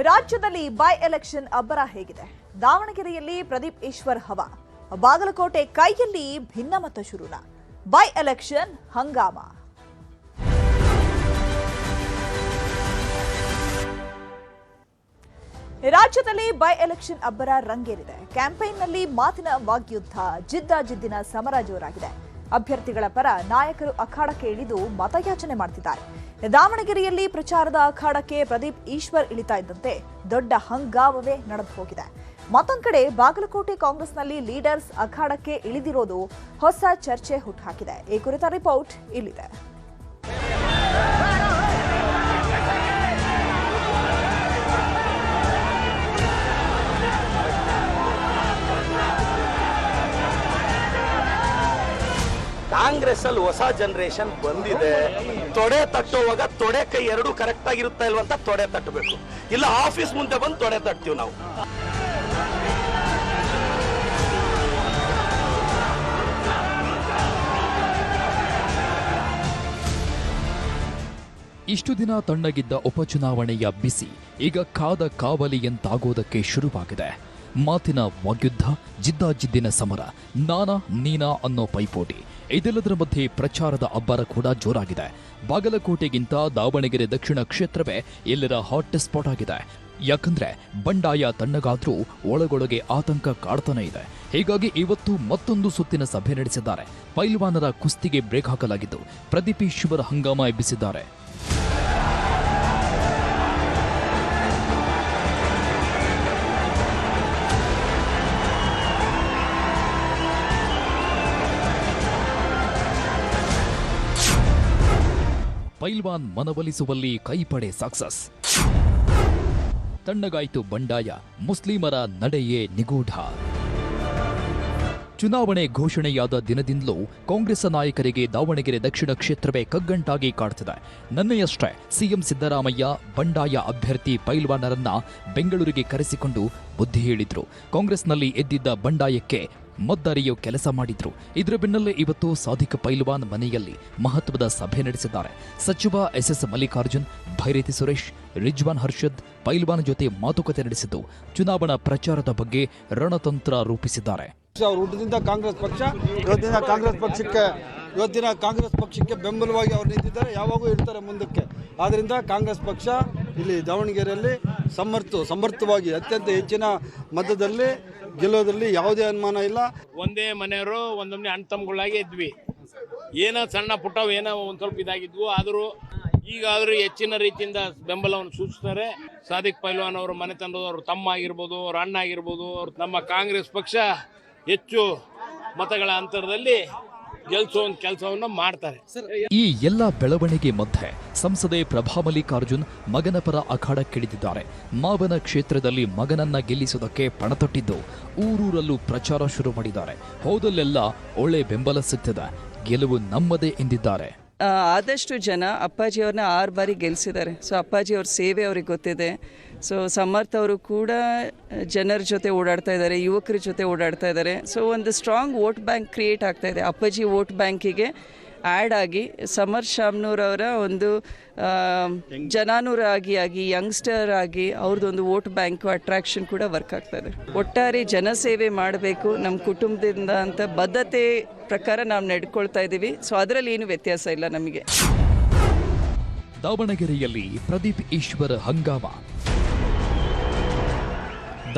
ರಾಜ್ಯದಲ್ಲಿ by election ಅಬ್ಬರ ಹೇಗಿದೆ? ದಾವಣಗೆರೆಯಲ್ಲಿ ಪ್ರದೀಪ್ ಈಶ್ವರ್ ಹವಾ, ಬಾಗಲಕೋಟೆ ಕೈಯಲ್ಲಿ ಭಿನ್ನಮತ ಶುರುನ. By election Hungama. ರಾಜ್ಯದಲ್ಲಿ ಬೈ ಎಲೆಕ್ಷನ್ ಅಬ್ಬರ ರಂಗೇರಿದೆ. ಕ್ಯಾಂಪೇನ್ನಲ್ಲಿ ಮಾತಿನ ವಾಗ್ಯುದ್ಧ, ಜಿದ್ದಿನ ಸಮರ ಜೋರಾಗಿದೆ. ಅಭ್ಯರ್ಥಿಗಳ ಪರ ನಾಯಕರು ಅಖಾಡಕ್ಕೆ ಇಳಿದು ಮತಯಾಚನೆ ಮಾಡ್ತಿದ್ದಾರೆ. ದಾವಣಗೆರೆಯಲ್ಲಿ ಪ್ರಚಾರದ ಅಖಾಡಕ್ಕೆ ಪ್ರದೀಪ್ ಈಶ್ವರ್ ಇಳಿತಾ ಇದ್ದಂತೆ ದೊಡ್ಡ ಹಂಗಾಮವೇ ನಡೆದು ಹೋಗಿದೆ. ಮತ್ತೊಂದು ಕಡೆ ಬಾಗಲಕೋಟೆ ಕಾಂಗ್ರೆಸ್ನಲ್ಲಿ ಲೀಡರ್ಸ್ ಅಖಾಡಕ್ಕೆ ಇಳಿದಿರೋದು ಹೊಸ ಚರ್ಚೆ ಹುಟ್ಟುಹಾಕಿದೆ. ಈ ಕುರಿತ ರಿಪೋರ್ಟ್ ಇಲ್ಲಿದೆ. ಕಾಂಗ್ರೆಸ್ ಅಲ್ಲಿ ಹೊಸ ಜನರೇಷನ್ ಬಂದಿದೆ. ತೊಡೆ ತಟ್ಟುವಾಗ ತೊಡೆ ಕೈ ಎರಡು ಕರೆಕ್ಟ್ ಆಗಿರುತ್ತಾ ಇಲ್ವಂತ ತೊಡೆ ತಟ್ಟಬೇಕು. ಇಲ್ಲ ಆಫೀಸ್ ಮುಂದೆ ಬಂದು ತೊಡೆ ತಟ್ತೀವಿ ನಾವು. ಇಷ್ಟು ದಿನ ತಣ್ಣಗಿದ್ದ ಉಪಚುನಾವಣೆಯ ಬಿಸಿ ಈಗ ಕಾದ ಕಾವಲಿಯಂತಾಗೋದಕ್ಕೆ ಶುರುವಾಗಿದೆ. ಮಾತಿನ ವಾಗ್ಯುದ್ಧ, ಜಿದ್ದಿನ ಸಮರ, ನಾನಾ ನೀನಾ ಅನ್ನೋ ಪೈಪೋಟಿ, ಇದೆಲ್ಲದರ ಮಧ್ಯೆ ಪ್ರಚಾರದ ಅಬ್ಬರ ಕೂಡ ಜೋರಾಗಿದೆ. ಬಾಗಲಕೋಟೆಗಿಂತ ದಾವಣಗೆರೆ ದಕ್ಷಿಣ ಕ್ಷೇತ್ರವೇ ಎಲ್ಲರ ಹಾಟ್ ಸ್ಪಾಟ್ ಆಗಿದೆ. ಯಾಕಂದ್ರೆ ಬಂಡಾಯ ತಣ್ಣಗಾದ್ರೂ ಒಳಗೊಳಗೆ ಆತಂಕ ಕಾಡ್ತಾನೆ ಇದೆ. ಹೀಗಾಗಿ ಇವತ್ತು ಮತ್ತೊಂದು ಸುತ್ತಿನ ಸಭೆ ನಡೆಸಿದ್ದಾರೆ. ಪೈಲ್ವಾನರ ಕುಸ್ತಿಗೆ ಬ್ರೇಕ್ ಹಾಕಲಾಗಿದ್ದು ಪ್ರದೀಪ್ ಈಶ್ವರ್ ಹಂಗಾಮ ಎಬ್ಬಿಸಿದ್ದಾರೆ. ಪೈಲ್ವಾನ್ ಮನವೊಲಿಸುವಲ್ಲಿ ಕೈಪಡೆ ಸಕ್ಸಸ್. ತಣ್ಣಗಾಯಿತು ಬಂಡಾಯ, ಮುಸ್ಲಿಮರ ನಡೆಯೇ ನಿಗೂಢ. ಚುನಾವಣೆ ಘೋಷಣೆಯಾದ ದಿನದಿಂದಲೂ ಕಾಂಗ್ರೆಸ್ ನಾಯಕರಿಗೆ ದಾವಣಗೆರೆ ದಕ್ಷಿಣ ಕ್ಷೇತ್ರವೇ ಕಗ್ಗಂಟಾಗಿ ಕಾಡ್ತಿದೆ. ನಿನ್ನೆಯಷ್ಟೇ ಸಿಎಂ ಸಿದ್ದರಾಮಯ್ಯ ಬಂಡಾಯ ಅಭ್ಯರ್ಥಿ ಪೈಲ್ವಾನರನ್ನ ಬೆಂಗಳೂರಿಗೆ ಕರೆಸಿಕೊಂಡು ಬುದ್ಧಿ ಹೇಳಿದ್ರು. ಕಾಂಗ್ರೆಸ್ನಲ್ಲಿ ಎದ್ದಿದ್ದ ಬಂಡಾಯಕ್ಕೆ ಮದ್ದರಿಯೋ ಕೆಲಸ ಮಾಡಿದ್ರು. ಇದರ ಬೆನ್ನಲ್ಲೇ ಇವತ್ತು ಸಾದಿಕ್ ಪೈಲ್ವಾನ್ ಮನೆಯಲ್ಲಿ ಮಹತ್ವದ ಸಭೆ ನಡೆಸಿದ್ದಾರೆ. ಸಚಿವ ಎಸ್ ಮಲ್ಲಿಕಾರ್ಜುನ್, ಭೈರತಿ ಸುರೇಶ್, ರಿಜ್ವಾನ್ ಹರ್ಷದ್ ಪೈಲ್ವಾನ್ ಜೊತೆ ಮಾತುಕತೆ ನಡೆಸಿದ್ದು ಚುನಾವಣಾ ಪ್ರಚಾರದ ಬಗ್ಗೆ ರಣತಂತ್ರ ರೂಪಿಸಿದ್ದಾರೆ. ಅವರು ಹುಟ್ಟದಿಂದ ಕಾಂಗ್ರೆಸ್ ಪಕ್ಷ, ಇವತ್ತಿನ ಕಾಂಗ್ರೆಸ್ ಪಕ್ಷಕ್ಕೆ ಬೆಂಬಲವಾಗಿ ಅವರು ನಿಂತಿದ್ದಾರೆ, ಯಾವಾಗೂ ಇರ್ತಾರೆ ಮುಂದಕ್ಕೆ. ಆದ್ದರಿಂದ ಕಾಂಗ್ರೆಸ್ ಪಕ್ಷ ಇಲ್ಲಿ ದಾವಣಗೆರೆಯಲ್ಲಿ ಸಮರ್ಥವಾಗಿ ಅತ್ಯಂತ ಹೆಚ್ಚಿನ ಮತದಲ್ಲಿ ಗೆಲ್ಲೋದ್ರಲ್ಲಿ ಯಾವುದೇ ಅನುಮಾನ ಇಲ್ಲ. ಒಂದೇ ಮನೆಯವರು ಒಂದೊಮ್ಮೆ ಅಣ್ಣ ತಮ್ಮಗಳಾಗಿ ಇದ್ವಿ. ಏನೋ ಸಣ್ಣ ಪುಟ್ಟವು ಏನೋ ಒಂದು ಸ್ವಲ್ಪ ಇದಾಗಿದ್ವು. ಆದರೂ ಈಗಾದರೂ ಹೆಚ್ಚಿನ ರೀತಿಯಿಂದ ಬೆಂಬಲವನ್ನು ಸೂಚಿಸ್ತಾರೆ. ಸಾದಿಕ್ ಪೈಲ್ವಾನ್ ಅವರು ಮನೆತನದವರು ತಮ್ಮ ಆಗಿರ್ಬೋದು, ಅವ್ರ ಅಣ್ಣ ಆಗಿರ್ಬೋದು, ನಮ್ಮ ಕಾಂಗ್ರೆಸ್ ಪಕ್ಷ ಹೆಚ್ಚು ಮತಗಳ ಅಂತರದಲ್ಲಿ ಗೆಲ್ಸೋ ಒಂದು ಕೆಲಸವನ್ನು ಮಾಡ್ತಾರೆ. ಈ ಎಲ್ಲ ಬೆಳವಣಿಗೆ ಮಧ್ಯೆ ಸಂಸದೆ ಪ್ರಭಾ ಮಲ್ಲಿಕಾರ್ಜುನ್ ಮಗನ ಪರ ಅಖಾಡಕ್ಕಿಳಿದಿದ್ದಾರೆ. ಮಾವನ ಕ್ಷೇತ್ರದಲ್ಲಿ ಮಗನನ್ನ ಗೆಲ್ಲಿಸುವುದಕ್ಕೆ ಪಣತೊಟ್ಟಿದ್ದು ಊರೂರಲ್ಲೂ ಪ್ರಚಾರ ಶುರು ಮಾಡಿದ್ದಾರೆ. ಹೋದಲ್ಲೆಲ್ಲ ಒಳ್ಳೆ ಬೆಂಬಲ ಸಿಗ್ತದೆ, ಗೆಲುವು ನಮ್ಮದೇ ಎಂದಿದ್ದಾರೆ. ಆದಷ್ಟು ಜನ ಅಪ್ಪಾಜಿಯವ್ರನ್ನ 6 ಬಾರಿ ಗೆಲ್ಲಿಸಿದ್ದಾರೆ. ಸೊ ಅಪ್ಪಾಜಿಯವ್ರ ಸೇವೆ ಅವ್ರಿಗೆ ಗೊತ್ತಿದೆ. ಸೊ ಸಮರ್ಥ ಅವರು ಕೂಡ ಜನರ ಜೊತೆ ಓಡಾಡ್ತಾ ಇದ್ದಾರೆ, ಯುವಕರ ಜೊತೆ ಓಡಾಡ್ತಾ ಇದ್ದಾರೆ. ಸೊ ಒಂದು ಸ್ಟ್ರಾಂಗ್ ವೋಟ್ ಬ್ಯಾಂಕ್ ಕ್ರಿಯೇಟ್ ಆಗ್ತಾ ಇದೆ. ಅಪ್ಪಾಜಿ ವೋಟ್ ಬ್ಯಾಂಕಿಗೆ ಆ್ಯಡ್ ಆಗಿ ಸಮರ್ ಶಾಮ್ನೂರವರ ಒಂದು ಜನಾನುರಾಗಿ ಯಂಗ್ಸ್ಟರ್ ಆಗಿ ಅವ್ರದ್ದೊಂದು ವೋಟ್ ಬ್ಯಾಂಕ್ ಅಟ್ರಾಕ್ಷನ್ ಕೂಡ ವರ್ಕ್ ಆಗ್ತಾ ಇದೆ. ಒಟ್ಟಾರೆ ಜನಸೇವೆ ಮಾಡಬೇಕು ನಮ್ಮ ಕುಟುಂಬದಿಂದ ಅಂತ ಬದ್ಧತೆ ಪ್ರಕಾರ ನಾವು ನಡ್ಕೊಳ್ತಾ ಇದ್ದೀವಿ. ಸೊ ಅದರಲ್ಲಿ ಏನು ವ್ಯತ್ಯಾಸ ಇಲ್ಲ ನಮಗೆ. ದಾವಣಗೆರೆಯಲ್ಲಿ ಪ್ರದೀಪ್ ಈಶ್ವರ್ ಹಂಗಾಮ.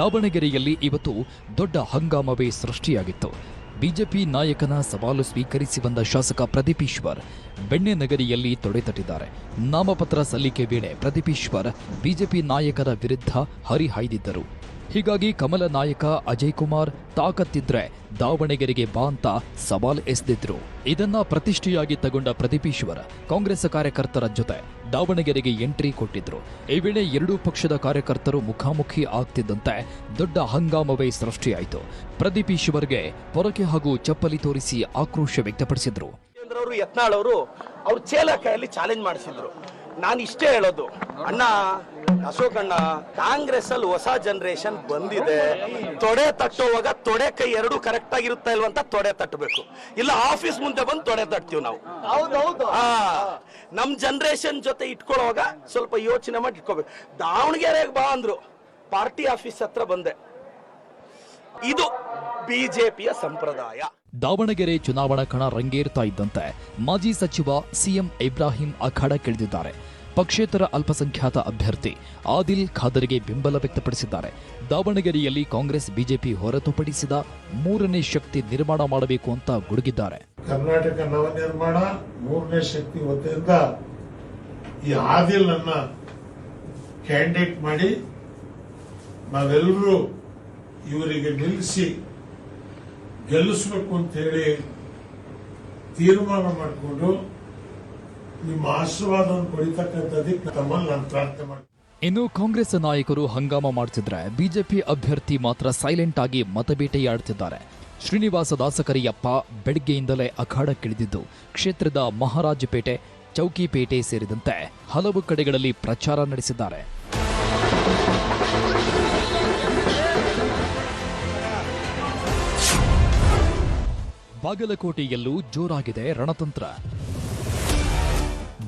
ದಾವಣಗೆರೆಯಲ್ಲಿ ಇವತ್ತು ದೊಡ್ಡ ಹಂಗಾಮವೇ ಸೃಷ್ಟಿಯಾಗಿತ್ತು. ಬಿಜೆಪಿ ನಾಯಕನ ಸವಾಲು ಸ್ವೀಕರಿಸಿ ಬಂದ ಶಾಸಕ ಪ್ರದೀಪ್ ಈಶ್ವರ್ ಬೆಣ್ಣೆನಗರಿಯಲ್ಲಿ ತೊಡೆತಟ್ಟಿದ್ದಾರೆ. ನಾಮಪತ್ರ ಸಲ್ಲಿಕೆ ವೇಳೆ ಪ್ರದೀಪ್ ಈಶ್ವರ್ ಬಿಜೆಪಿ ನಾಯಕರ ವಿರುದ್ಧ ಹರಿಹಾಯ್ದಿದ್ದರು. ಹೀಗಾಗಿ ಕಮಲ ನಾಯಕ ಅಜಯ್ ಕುಮಾರ್ ತಾಕತ್ತಿದ್ರೆ ದಾವಣಗೆರೆಗೆ ಬಾ ಅಂತ ಸವಾಲ್ ಎಸೆದಿದ್ರು. ಇದನ್ನ ಪ್ರತಿಷ್ಠೆಯಾಗಿ ತಗೊಂಡ ಪ್ರದೀಪ್ ಈಶ್ವರ್ ಕಾಂಗ್ರೆಸ್ ಕಾರ್ಯಕರ್ತರ ಜೊತೆ ದಾವಣಗೆರೆಗೆ ಎಂಟ್ರಿ ಕೊಟ್ಟಿದ್ರು. ಈ ವೇಳೆ ಎರಡೂ ಪಕ್ಷದ ಕಾರ್ಯಕರ್ತರು ಮುಖಾಮುಖಿ ಆಗ್ತಿದ್ದಂತೆ ದೊಡ್ಡ ಹಂಗಾಮವೇ ಸೃಷ್ಟಿಯಾಯಿತು. ಪ್ರದೀಪ್ ಈಶ್ವರ್ಗೆ ಪೊರಕೆ ಹಾಗೂ ಚಪ್ಪಲಿ ತೋರಿಸಿ ಆಕ್ರೋಶ ವ್ಯಕ್ತಪಡಿಸಿದ್ರು. ಯತ್ನಾಳ್ ಅವರು ಅವ್ರ ಚೇಲ ಕೈಯಲ್ಲಿ ಚಾಲೆಂಜ್ ಮಾಡಿಸಿದ್ರು. ನಾನು ಇಷ್ಟೇ ಹೇಳೋದು, ಅಣ್ಣ ಅಶೋಕ್ ಅಣ್ಣ, ಕಾಂಗ್ರೆಸ್ ಅಲ್ಲಿ ಹೊಸ ಜನರೇಷನ್ ಬಂದಿದೆ. ತೊಡೆ ತಟ್ಟುವಾಗ ತೊಡೆ ಕೈ ಎರಡು ಕರೆಕ್ಟ್ ಆಗಿರುತ್ತಾ ಇಲ್ವಂತ ತೊಡೆ ತಟ್ಟಬೇಕು. ಇಲ್ಲ ಆಫೀಸ್ ಮುಂದೆ ಬಂದು ತೊಡೆ ತಟ್ತೀವಿ ನಾವು. ನಮ್ ಜನರೇಷನ್ ಜೊತೆ ಇಟ್ಕೊಳ್ಳುವಾಗ ಸ್ವಲ್ಪ ಯೋಚನೆ ಮಾಡಿ ಇಟ್ಕೋಬೇಕು. ದಾವಣಗೆರೆಗೆ ಬಾ ಅಂದ್ರು, ಪಾರ್ಟಿ ಆಫೀಸ್ ಹತ್ರ ಬಂದೆ. ಇದು ಬಿಜೆಪಿಯ ಸಂಪ್ರದಾಯ. ದಾವಣಗೆರೆ ಚುನಾವಣಾ ಕಣ ರಂಗೇರ್ತಾ ಇದ್ದಂತೆ ಮಾಜಿ ಸಚಿವ ಸಿಎಂ ಇಬ್ರಾಹಿಂ ಅಖಾಡಕ್ಕಿಳಿದಿದ್ದಾರೆ. ಪಕ್ಷೇತರ ಅಲ್ಪಸಂಖ್ಯಾತ ಅಭ್ಯರ್ಥಿ ಆದಿಲ್ ಖಾದರ್ಗೆ ಬೆಂಬಲ ವ್ಯಕ್ತಪಡಿಸಿದ್ದಾರೆ. ದಾವಣಗೆರೆಯಲ್ಲಿ ಕಾಂಗ್ರೆಸ್ ಬಿಜೆಪಿ ಹೊರತುಪಡಿಸಿದ ಮೂರನೇ ಶಕ್ತಿ ನಿರ್ಮಾಣ ಮಾಡಬೇಕು ಅಂತ ಗುಡುಗಿದ್ದಾರೆ. ಕರ್ನಾಟಕ ನವನಿರ್ಮಾಣ ಮೂರನೇ ಶಕ್ತಿ ವತಿಯಿಂದ ಈ ಆದಿಲ್ ಅನ್ನ ಕ್ಯಾಂಡಿಡೇಟ್ ಮಾಡಿ ನಾವೆಲ್ಲರೂ ಇವರಿಗೆ ನಿಲ್ಲಿಸಿ ಗೆಲ್ಲಿಸಬೇಕು ಅಂತ ಹೇಳಿ ತೀರ್ಮಾನ ಮಾಡಿಕೊಂಡು ನಿಮ್ಮ ಆಶೀರ್ವಾದವನ್ನು ಪಡಿತಕ್ಕಂಥದ್ದಕ್ಕೆ ತಮ್ಮಲ್ಲಿ ನಾನು ಪ್ರಾರ್ಥನೆ ಮಾಡ್ತೀನಿ. ಇನ್ನು ಕಾಂಗ್ರೆಸ್ ನಾಯಕರು ಹಂಗಾಮ ಮಾಡ್ತಿದ್ರೆ ಬಿಜೆಪಿ ಅಭ್ಯರ್ಥಿ ಮಾತ್ರ ಸೈಲೆಂಟ್ ಆಗಿ ಮತಬೇಟೆಯಾಡುತ್ತಿದ್ದಾರೆ. ಶ್ರೀನಿವಾಸ ದಾಸಕರಿಯಪ್ಪ ಬೆಳಗ್ಗೆಯಿಂದಲೇ ಅಖಾಡಕ್ಕಿಳಿದಿದ್ದು ಕ್ಷೇತ್ರದ ಮಹಾರಾಜಪೇಟೆ, ಚೌಕಿಪೇಟೆ ಸೇರಿದಂತೆ ಹಲವು ಕಡೆಗಳಲ್ಲಿ ಪ್ರಚಾರ ನಡೆಸಿದ್ದಾರೆ. ಬಾಗಲಕೋಟೆಯಲ್ಲೂ ಜೋರಾಗಿದೆ ರಣತಂತ್ರ.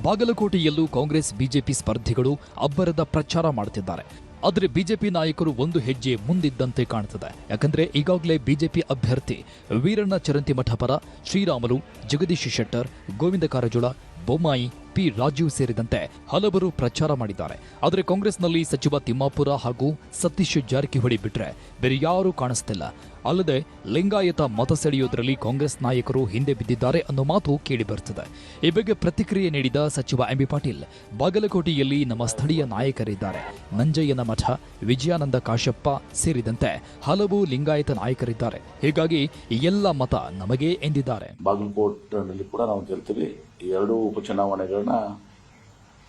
ಬಾಗಲಕೋಟೆಯಲ್ಲೂ ಕಾಂಗ್ರೆಸ್ ಬಿಜೆಪಿ ಸ್ಪರ್ಧಿಗಳು ಅಬ್ಬರದ ಪ್ರಚಾರ ಮಾಡುತ್ತಿದ್ದಾರೆ. ಆದರೆ ಬಿಜೆಪಿ ನಾಯಕರು ಒಂದು ಹೆಜ್ಜೆ ಮುಂದಿದ್ದಂತೆ ಕಾಣುತ್ತದೆ. ಯಾಕಂದ್ರೆ ಈಗಾಗಲೇ ಬಿಜೆಪಿ ಅಭ್ಯರ್ಥಿ ವೀರಣ್ಣ ಚರಂತಿಮಠ ಪರ ಶ್ರೀರಾಮುಲು, ಜಗದೀಶ್ ಶೆಟ್ಟರ್, ಗೋವಿಂದ ಕಾರಜೋಳ, ಬೊಮ್ಮಾಯಿ, ಪಿ ರಾಜೀವ್ ಸೇರಿದಂತೆ ಹಲವರು ಪ್ರಚಾರ ಮಾಡಿದ್ದಾರೆ. ಆದರೆ ಕಾಂಗ್ರೆಸ್ನಲ್ಲಿ ಸಚಿವ ತಿಮ್ಮಾಪುರ ಹಾಗೂ ಸತೀಶ್ ಜಾರಕಿಹೊಳಿ ಬಿಟ್ರೆ ಬೇರೆ ಯಾರೂ ಕಾಣಿಸ್ತಿಲ್ಲ. ಅಲ್ಲದೆ ಲಿಂಗಾಯತ ಮತ ಸೆಳೆಯುವುದರಲ್ಲಿ ಕಾಂಗ್ರೆಸ್ ನಾಯಕರು ಹಿಂದೆ ಬಿದ್ದಿದ್ದಾರೆ ಅನ್ನೋ ಮಾತು ಕೇಳಿಬರುತ್ತದೆ. ಈ ಬಗ್ಗೆ ಪ್ರತಿಕ್ರಿಯೆ ನೀಡಿದ ಸಚಿವ ಎಂಬಿ ಪಾಟೀಲ್, ಬಾಗಲಕೋಟೆಯಲ್ಲಿ ನಮ್ಮ ಸ್ಥಳೀಯ ನಾಯಕರಿದ್ದಾರೆ. ನಂಜಯ್ಯನ ಮಠ, ವಿಜಯಾನಂದ ಕಾಶಪ್ಪ ಸೇರಿದಂತೆ ಹಲವು ಲಿಂಗಾಯತ ನಾಯಕರಿದ್ದಾರೆ. ಹೀಗಾಗಿ ಎಲ್ಲ ಮತ ನಮಗೆ ಎಂದಿದ್ದಾರೆ. ಬಾಗಲಕೋಟೆನಲ್ಲಿ ಕೂಡ ನಾವು ಗೆಲ್ತೀವಿ. ಈ ಎರಡೂ ಉಪಚುನಾವಣೆಗಳನ್ನ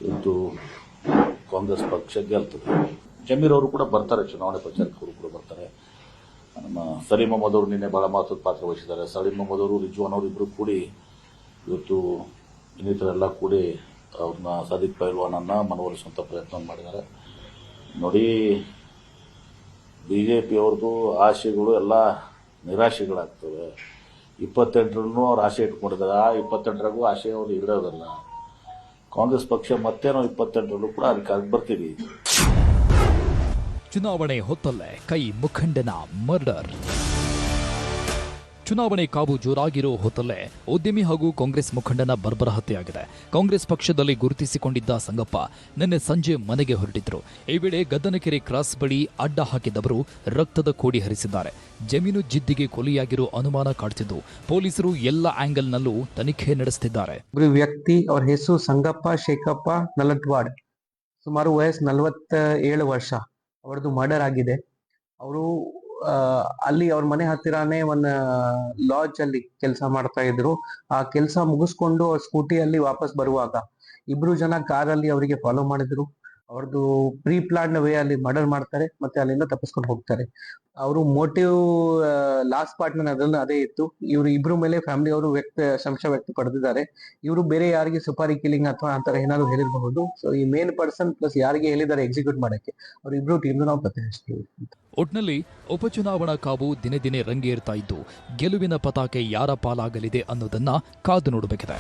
ಇವತ್ತು ಕಾಂಗ್ರೆಸ್ ಪಕ್ಷ ಗೆಲ್ತದೆ. ಜಮೀರ್ ಅವರು ಕೂಡ ಬರ್ತಾರೆ, ಚುನಾವಣೆ ಪ್ರಚಾರಕ್ಕೆ ಅವರು ಕೂಡ ಬರ್ತಾರೆ. ನಮ್ಮ ಸಲೀಂ ಮೊಹಮ್ಮದ್ ಅವರು ನಿನ್ನೆ ಬಹಳ ಮಹತ್ವದ ಪಾತ್ರ ವಹಿಸಿದ್ದಾರೆ. ಸಲೀಂ ಮೊಹಮ್ಮದ್ ಅವರು, ರಿಜ್ವಾನ್ ಅವರು ಇಬ್ಬರು ಕೂಡಿ ಇವತ್ತು ಇನ್ನಿತರೆಲ್ಲ ಕೂಡಿ ಅವ್ರನ್ನ ಸಾದಿಕ್ ಪೈಲ್ವಾನನ್ನ ಮನವೊಲಿಸುವಂಥ ಪ್ರಯತ್ನ ಮಾಡಿದ್ದಾರೆ. ನೋಡಿ, ಬಿಜೆಪಿ ಅವ್ರದ್ದು ಆಶೆಗಳು ಎಲ್ಲ ನಿರಾಶೆಗಳಾಗ್ತವೆ. 28ರಲ್ಲೂ ಅವ್ರು ಆಸೆ ಇಟ್ಕೊಂಡಿದ್ದಾರೆ. ಆ 28ರಾಗೂ ಆಸೆ ಅವರು ಇಡೋದಲ್ಲ. ಕಾಂಗ್ರೆಸ್ ಪಕ್ಷ ಮತ್ತೇನೋ 28ರಲ್ಲೂ ಕೂಡ ಅದಕ್ಕೆ ಬರ್ತೀವಿ. ಚುನಾವಣೆ ಹೊತ್ತಲ್ಲೇ ಕೈ ಮುಖಂಡನ ಮರ್ಡರ್. ಚುನಾವಣೆ ಕಾವು ಜೋರಾಗಿರೋ ಹೊತ್ತಲ್ಲೇ ಉದ್ಯಮಿ ಹಾಗೂ ಕಾಂಗ್ರೆಸ್ ಮುಖಂಡನ ಬರ್ಬರ ಹತ್ಯೆಯಾಗಿದೆ. ಕಾಂಗ್ರೆಸ್ ಪಕ್ಷದಲ್ಲಿ ಗುರುತಿಸಿಕೊಂಡಿದ್ದ ಸಂಗಪ್ಪ ನಿನ್ನೆ ಸಂಜೆ ಮನೆಗೆ ಹೊರಟಿದ್ರು. ಈ ವೇಳೆ ಗದ್ದನಕೆರೆ ಕ್ರಾಸ್ ಬಳಿ ಅಡ್ಡ ಹಾಕಿದವರು ರಕ್ತದ ಕೋಡಿ ಹರಿಸಿದ್ದಾರೆ. ಜಮೀನು ಜಿದ್ದಿಗೆ ಕೊಲೆಯಾಗಿರೋ ಅನುಮಾನ ಕಾಡ್ತಿದ್ದು ಪೊಲೀಸರು ಎಲ್ಲ ಆಂಗಲ್ನಲ್ಲೂ ತನಿಖೆ ನಡೆಸುತ್ತಿದ್ದಾರೆ. ವ್ಯಕ್ತಿ ಅವರ ಹೆಸರು ಸಂಗಪ್ಪ ಶೇಖಪ್ಪ ನಲಟ್ವಾಡ್, ಸುಮಾರು ವಯಸ್ಸು 47 ವರ್ಷ. ಅವರದ್ದು ಮರ್ಡರ್ ಆಗಿದೆ. ಅವರು ಅಲ್ಲಿ ಅವ್ರ ಮನೆ ಹತ್ತಿರಾನೇ ಒಂದು ಲಾಡ್ಜ್ ಅಲ್ಲಿ ಕೆಲಸ ಮಾಡ್ತಾ ಇದ್ರು. ಆ ಕೆಲಸ ಮುಗಿಸ್ಕೊಂಡು ಅವ್ರ ಸ್ಕೂಟಿಯಲ್ಲಿ ವಾಪಸ್ ಬರುವಾಗ ಇಬ್ರು ಜನ ಕಾರಲ್ಲಿ ಅವರಿಗೆ ಫಾಲೋ ಮಾಡಿದ್ರು. ಅವ್ರದ್ದು ಪ್ರೀ ಪ್ಲಾನ್ ವೇ ಅಲ್ಲಿ ಮರ್ಡರ್ ಮಾಡ್ತಾರೆ, ಮತ್ತೆ ಅಲ್ಲಿಂದ ತಪ್ಪಿಸ್ಕೊಂಡು ಹೋಗ್ತಾರೆ. ಅವರು ಮೋಟಿವ್ ಲಾಸ್ಟ್ ಪಾರ್ಟ್ನರ್ ಅದ್ರಲ್ಲಿ ಅದೇ ಇತ್ತು. ಇವರು ಇಬ್ರು ಮೇಲೆ ಫ್ಯಾಮಿಲಿ ಅವರು ಸಂಶಯ ವ್ಯಕ್ತಪಡಿಸಿದ್ದಾರೆ. ಇವರು ಬೇರೆ ಯಾರಿಗೆ ಸುಪಾರಿ ಕಿಲಿಂಗ್ ಅಥವಾ ಅಂತರ ಏನಾದ್ರು ಹೇಳಿರಬಹುದು. ಸೊ ಈ ಮೇನ್ ಪರ್ಸನ್ ಪ್ಲಸ್ ಯಾರಿಗೆ ಹೇಳಿದ್ದಾರೆ ಎಕ್ಸಿಕ್ಯೂಟ್ ಮಾಡಕ್ಕೆ, ಅವ್ರು ಇಬ್ರು ಟೀಮ್ ನಾವು ಪತ್ತೆ ಹಚ್ತೀವಿ. ಒಟ್ನಲ್ಲಿ ಉಪಚುನಾವಣಾ ಕಾವು ದಿನೇ ದಿನೇ ರಂಗೇರ್ತಾ ಇದ್ದು ಗೆಲುವಿನ ಪತಾಕೆ ಯಾರ ಪಾಲಾಗಲಿದೆ ಅನ್ನೋದನ್ನ ಕಾದು ನೋಡಬೇಕಿದೆ.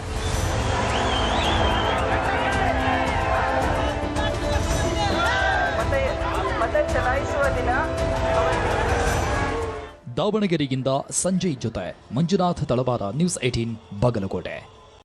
ದಾವಣಗೆರೆಯಿಂದ ಸಂಜಯ್ ಜೊತೆ ಮಂಜುನಾಥ್ ತಳವಾರ, ನ್ಯೂಸ್ 18 ಬಾಗಲಕೋಟೆ.